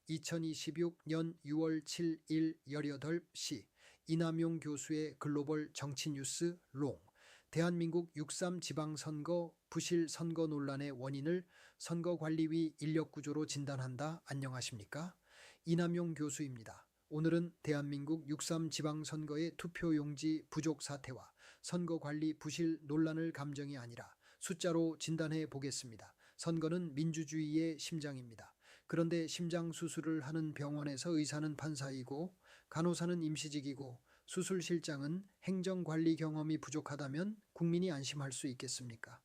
2026년 6월 7일 18시 이남용 교수의 글로벌 정치뉴스 롱. 대한민국 6.3 지방선거 부실 선거 논란의 원인을 선거관리위 인력구조로 진단한다. 안녕하십니까? 이남용 교수입니다. 오늘은 대한민국 6.3 지방선거의 투표용지 부족 사태와 선거관리 부실 논란을 감정이 아니라 숫자로 진단해 보겠습니다. 선거는 민주주의의 심장입니다. 그런데 심장 수술을 하는 병원에서 의사는 판사이고 간호사는 임시직이고 수술실장은 행정관리 경험이 부족하다면 국민이 안심할 수 있겠습니까?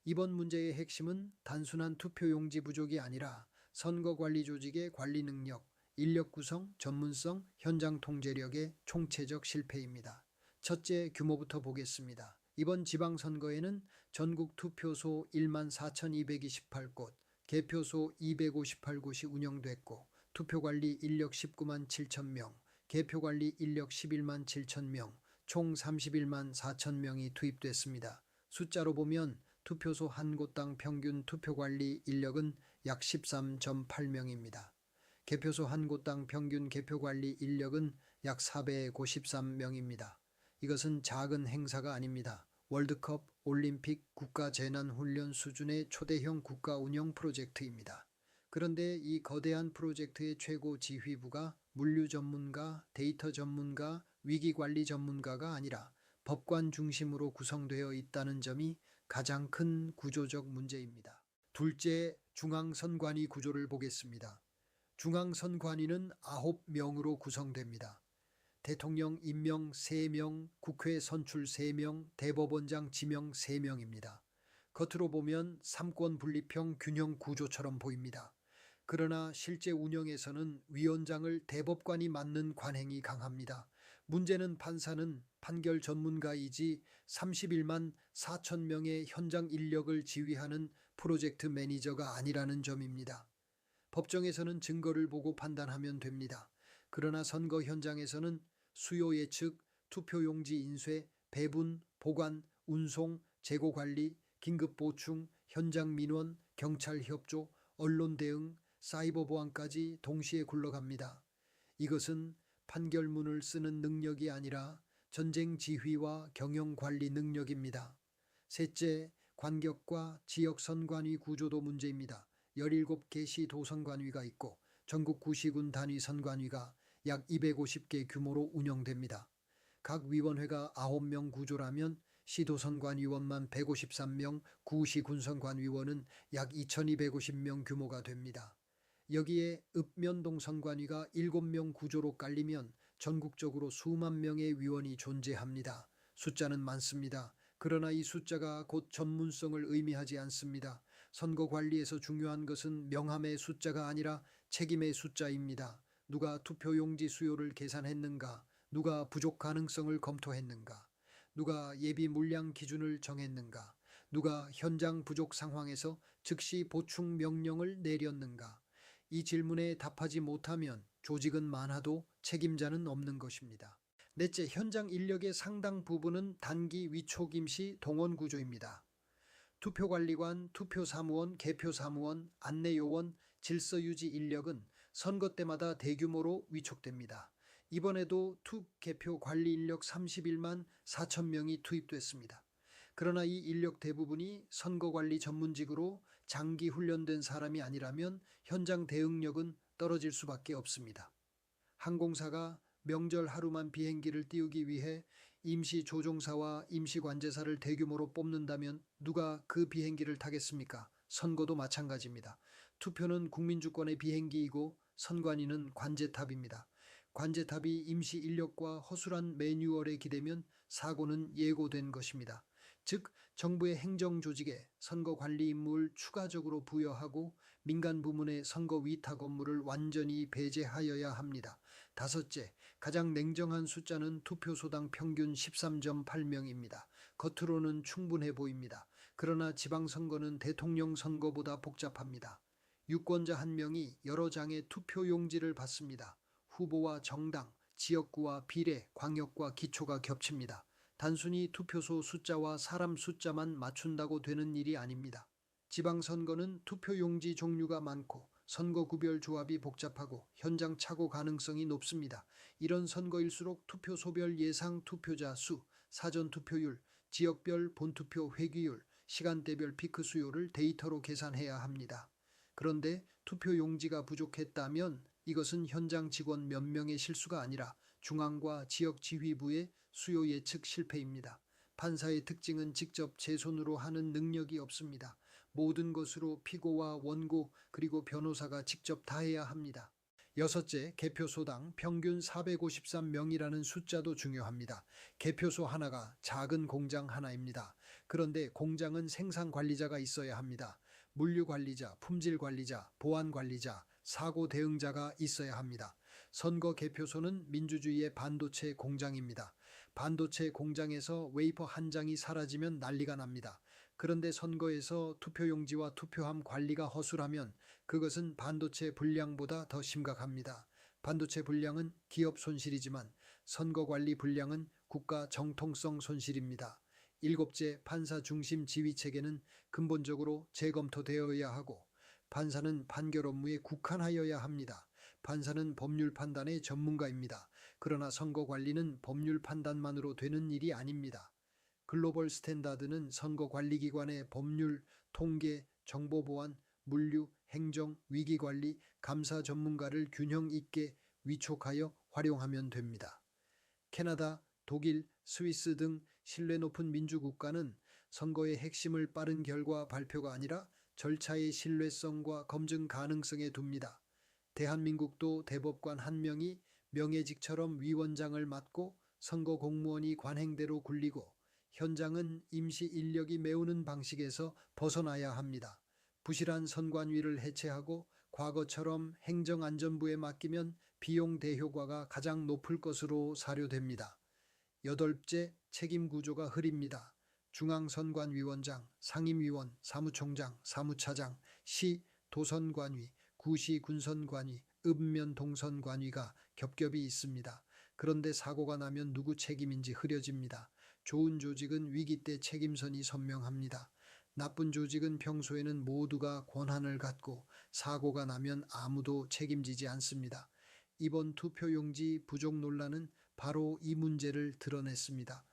이번 문제의 핵심은 단순한 투표용지 부족이 아니라 선거관리 조직의 관리 능력, 인력 구성, 전문성, 현장 통제력의 총체적 실패입니다. 첫째, 규모부터 보겠습니다. 이번 지방선거에는 전국 투표소 14,228곳, 개표소 258곳이 운영됐고 투표관리 인력 19만 7천 명, 개표관리 인력 11만 7천 명, 총 31만 4천 명이 투입됐습니다. 숫자로 보면 투표소 한 곳당 평균 투표관리 인력은 약 13.8명입니다. 개표소 한 곳당 평균 개표관리 인력은 약 453명입니다. 이것은 작은 행사가 아닙니다. 월드컵, 올림픽, 국가재난훈련 수준의 초대형 국가운영 프로젝트입니다. 그런데 이 거대한 프로젝트의 최고 지휘부가 물류 전문가, 데이터 전문가, 위기관리 전문가가 아니라 법관 중심으로 구성되어 있다는 점이 가장 큰 구조적 문제입니다. 둘째, 중앙선관위 구조를 보겠습니다. 중앙선관위는 9명으로 구성됩니다. 대통령 임명 3명, 국회 선출 3명, 대법원장 지명 3명입니다. 겉으로 보면 삼권 분립형 균형 구조처럼 보입니다. 그러나 실제 운영에서는 위원장을 대법관이 맡는 관행이 강합니다. 문제는 판사는 판결 전문가이지 31만 4천 명의 현장 인력을 지휘하는 프로젝트 매니저가 아니라는 점입니다. 법정에서는 증거를 보고 판단하면 됩니다. 그러나 선거 현장에서는 수요 예측, 투표용지 인쇄, 배분, 보관, 운송, 재고 관리, 긴급 보충, 현장 민원, 경찰 협조, 언론 대응, 사이버 보안까지 동시에 굴러갑니다. 이것은 판결문을 쓰는 능력이 아니라 전쟁 지휘와 경영 관리 능력입니다. 셋째, 관격과 지역선관위 구조도 문제입니다. 17개 시 도선관위가 있고 전국 구시군 단위 선관위가 약 250개 규모로 운영됩니다. 각 위원회가 9명 구조라면 시도선관위원만 153명, 구시 군선관위원은 약 2250명 규모가 됩니다. 여기에 읍면동 선관위가 7명 구조로 깔리면 전국적으로 수만 명의 위원이 존재합니다. 숫자는 많습니다. 그러나 이 숫자가 곧 전문성을 의미하지 않습니다. 선거 관리에서 중요한 것은 명함의 숫자가 아니라 책임의 숫자입니다. 누가 투표용지 수요를 계산했는가? 누가 부족 가능성을 검토했는가? 누가 예비 물량 기준을 정했는가? 누가 현장 부족 상황에서 즉시 보충 명령을 내렸는가? 이 질문에 답하지 못하면 조직은 많아도 책임자는 없는 것입니다. 넷째, 현장 인력의 상당 부분은 단기 위촉 임시 동원 구조입니다. 투표관리관, 투표사무원, 개표사무원, 안내요원, 질서유지 인력은 선거 때마다 대규모로 위촉됩니다. 이번에도 투개표 관리 인력 31만 4천 명이 투입됐습니다. 그러나 이 인력 대부분이 선거관리 전문직으로 장기 훈련된 사람이 아니라면 현장 대응력은 떨어질 수밖에 없습니다. 항공사가 명절 하루만 비행기를 띄우기 위해 임시 조종사와 임시 관제사를 대규모로 뽑는다면 누가 그 비행기를 타겠습니까? 선거도 마찬가지입니다. 투표는 국민주권의 비행기이고 선관위는 관제탑입니다. 관제탑이 임시 인력과 허술한 매뉴얼에 기대면 사고는 예고된 것입니다. 즉 정부의 행정조직에 선거관리 임무를 추가적으로 부여하고 민간 부문의 선거 위탁 업무를 완전히 배제하여야 합니다. 다섯째, 가장 냉정한 숫자는 투표소당 평균 13.8명입니다. 겉으로는 충분해 보입니다. 그러나 지방선거는 대통령 선거보다 복잡합니다. 유권자 한 명이 여러 장의 투표용지를 받습니다. 후보와 정당, 지역구와 비례, 광역과 기초가 겹칩니다. 단순히 투표소 숫자와 사람 숫자만 맞춘다고 되는 일이 아닙니다. 지방선거는 투표용지 종류가 많고 선거 구별 조합이 복잡하고 현장 착오 가능성이 높습니다. 이런 선거일수록 투표 소별 예상 투표자 수, 사전 투표율, 지역별 본투표 회귀율, 시간대별 피크 수요를 데이터로 계산해야 합니다. 그런데 투표 용지가 부족했다면 이것은 현장 직원 몇 명의 실수가 아니라 중앙과 지역 지휘부의 수요 예측 실패입니다. 판사의 특징은 직접 제 손으로 하는 능력이 없습니다. 모든 것으로 피고와 원고 그리고 변호사가 직접 다 해야 합니다. 여섯째, 개표소당 평균 453명이라는 숫자도 중요합니다. 개표소 하나가 작은 공장 하나입니다. 그런데 공장은 생산 관리자가 있어야 합니다. 물류 관리자, 품질 관리자, 보안 관리자, 사고 대응자가 있어야 합니다. 선거 개표소는 민주주의의 반도체 공장입니다. 반도체 공장에서 웨이퍼 한 장이 사라지면 난리가 납니다. 그런데 선거에서 투표용지와 투표함 관리가 허술하면 그것은 반도체 불량보다 더 심각합니다. 반도체 불량은 기업 손실이지만 선거 관리 불량은 국가 정통성 손실입니다. 일곱째, 판사 중심 지휘 체계는 근본적으로 재검토되어야 하고 판사는 판결 업무에 국한하여야 합니다. 판사는 법률 판단의 전문가입니다. 그러나 선거 관리는 법률 판단만으로 되는 일이 아닙니다. 글로벌 스탠다드는 선거관리기관의 법률, 통계, 정보보안, 물류, 행정, 위기관리, 감사 전문가를 균형 있게 위촉하여 활용하면 됩니다. 캐나다, 독일, 스위스 등 신뢰 높은 민주국가는 선거의 핵심을 빠른 결과 발표가 아니라 절차의 신뢰성과 검증 가능성에 둡니다. 대한민국도 대법관 한 명이 명예직처럼 위원장을 맡고 선거 공무원이 관행대로 굴리고 현장은 임시 인력이 메우는 방식에서 벗어나야 합니다. 부실한 선관위를 해체하고 과거처럼 행정안전부에 맡기면 비용 대효과가 가장 높을 것으로 사료됩니다. 여덟째, 책임 구조가 흐립니다. 중앙선관위원장, 상임위원, 사무총장, 사무차장, 시, 도선관위, 구시 군선관위, 읍면 동선관위가 겹겹이 있습니다. 그런데 사고가 나면 누구 책임인지 흐려집니다. 좋은 조직은 위기 때 책임선이 선명합니다. 나쁜 조직은 평소에는 모두가 권한을 갖고 사고가 나면 아무도 책임지지 않습니다. 이번 투표용지 부족 논란은 바로 이 문제를 드러냈습니다.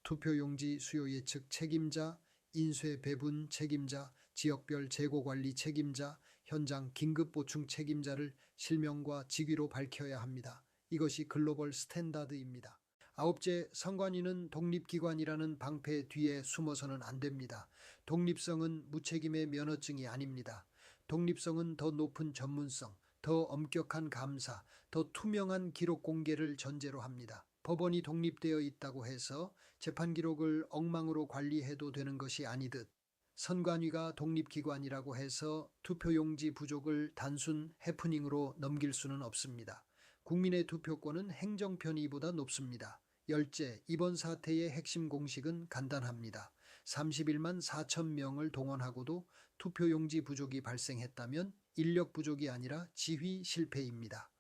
투표용지 수요 예측 책임자, 인쇄 배분 책임자, 지역별 재고관리 책임자, 현장 긴급 보충 책임자를 실명과 직위로 밝혀야 합니다. 이것이 글로벌 스탠다드입니다. 아홉째, 선관위는 독립기관이라는 방패 뒤에 숨어서는 안 됩니다. 독립성은 무책임의 면허증이 아닙니다. 독립성은 더 높은 전문성, 더 엄격한 감사, 더 투명한 기록 공개를 전제로 합니다. 법원이 독립되어 있다고 해서 재판 기록을 엉망으로 관리해도 되는 것이 아니듯 선관위가 독립기관이라고 해서 투표용지 부족을 단순 해프닝으로 넘길 수는 없습니다. 국민의 투표권은 행정 편의보다 높습니다. 열째, 이번 사태의 핵심 공식은 간단합니다. 31만 4천 명을 동원하고도 투표용지 부족이 발생했다면 인력 부족이 아니라 지휘 실패입니다.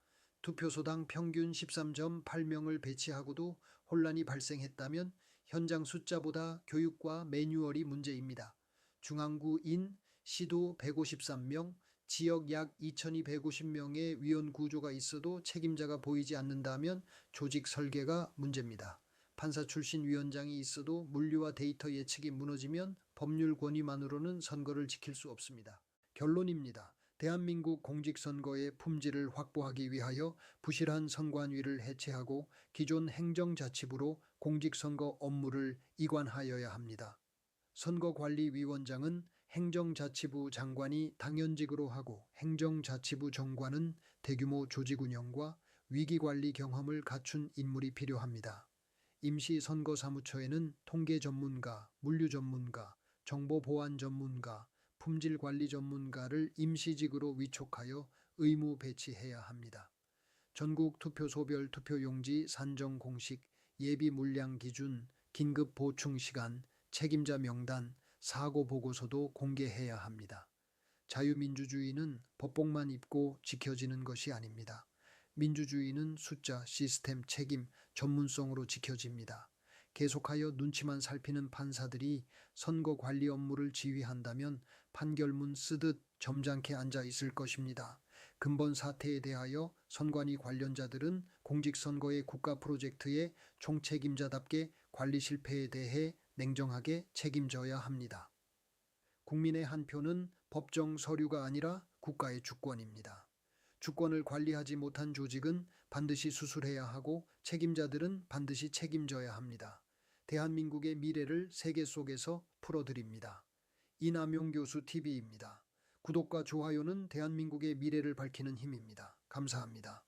투표소당 평균 13.8명을 배치하고도 혼란이 발생했다면 현장 숫자보다 교육과 매뉴얼이 문제입니다. 중앙구 인, 시도 153명, 지역 약 2,250명의 위원 구조가 있어도 책임자가 보이지 않는다면 조직 설계가 문제입니다. 판사 출신 위원장이 있어도 물류와 데이터 예측이 무너지면 법률 권위만으로는 선거를 지킬 수 없습니다. 결론입니다. 대한민국 공직선거의 품질을 확보하기 위하여 부실한 선관위를 해체하고 기존 행정자치부로 공직선거 업무를 이관하여야 합니다. 선거관리위원장은 행정자치부 장관이 당연직으로 하고 행정자치부 정관은 대규모 조직운영과 위기관리 경험을 갖춘 인물이 필요합니다. 임시선거사무처에는 통계 전문가, 물류 전문가, 정보보안 전문가, 품질관리 전문가를 임시직으로 위촉하여 의무 배치해야 합니다. 전국 투표소별 투표용지 산정 공식, 예비 물량 기준, 긴급 보충 시간, 책임자 명단, 사고 보고서도 공개해야 합니다. 자유민주주의는 법복만 입고 지켜지는 것이 아닙니다. 민주주의는 숫자, 시스템, 책임, 전문성으로 지켜집니다. 계속하여 눈치만 살피는 판사들이 선거 관리 업무를 지휘한다면 판결문 쓰듯 점잖게 앉아 있을 것입니다. 근본 사태에 대하여 선관위 관련자들은 공직선거의 국가 프로젝트의 총책임자답게 관리 실패에 대해 냉정하게 책임져야 합니다. 국민의 한 표는 법정 서류가 아니라 국가의 주권입니다. 주권을 관리하지 못한 조직은 반드시 수술해야 하고 책임자들은 반드시 책임져야 합니다. 대한민국의 미래를 세계 속에서 풀어드립니다. 이남용 교수 TV입니다. 구독과 좋아요는 대한민국의 미래를 밝히는 힘입니다. 감사합니다.